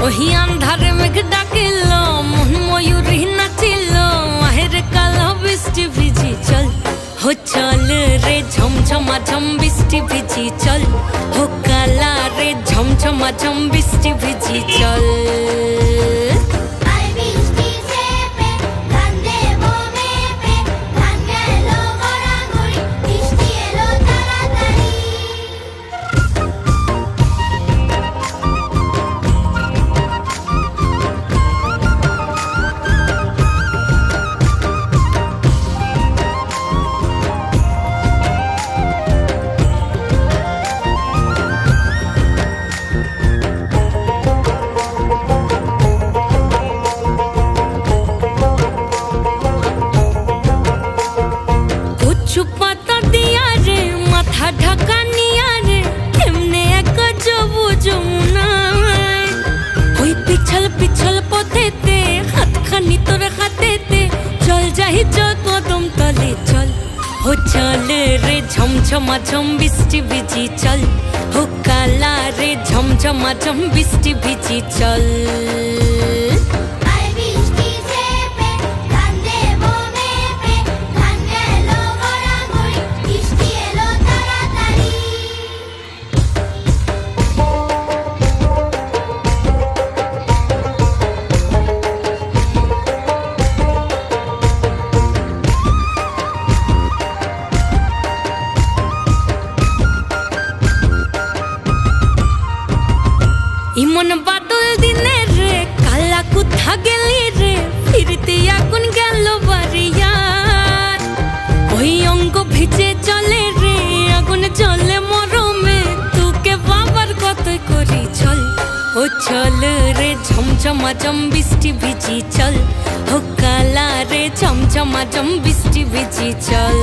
ওহি আন্ধারে মেঘ ডাকিল মন ময়ূরী নাচিল আহের কালো বৃষ্টি ভিজি চল হো চল রে ঝমঝমা ঝম বৃষ্টি ভিজি চল হো কালা রে ঝমঝমা ঝম বৃষ্টি ভিজি চল পাতা দিয়া রে মাথা ঢাকা নিয়া রে কেমনে এক যাবো যমুনায় ওই পিছল পিছল পথেতে হাতখানি তোর হাতেতে চল যাই কদম তলে চল হো চল রে ঝমঝমা ঝম বৃষ্টি ভিজি চল হো কালা রে ঝমঝমা ঝম বৃষ্টি ভিজি চল ইমন বাদল দিনে রে কালা কোথা গেলি রে ফিরতে এখন গেল বাড়িয়ার ওই অঙ্গ ভিজে চলে রে আগুন চলে মরমে তোকে বাবার কতই করি চল ও চল রে ঝমঝমা ঝম বৃষ্টি ভিজি চল ও কালা রে ঝমঝমা ঝম বৃষ্টি ভিজি চল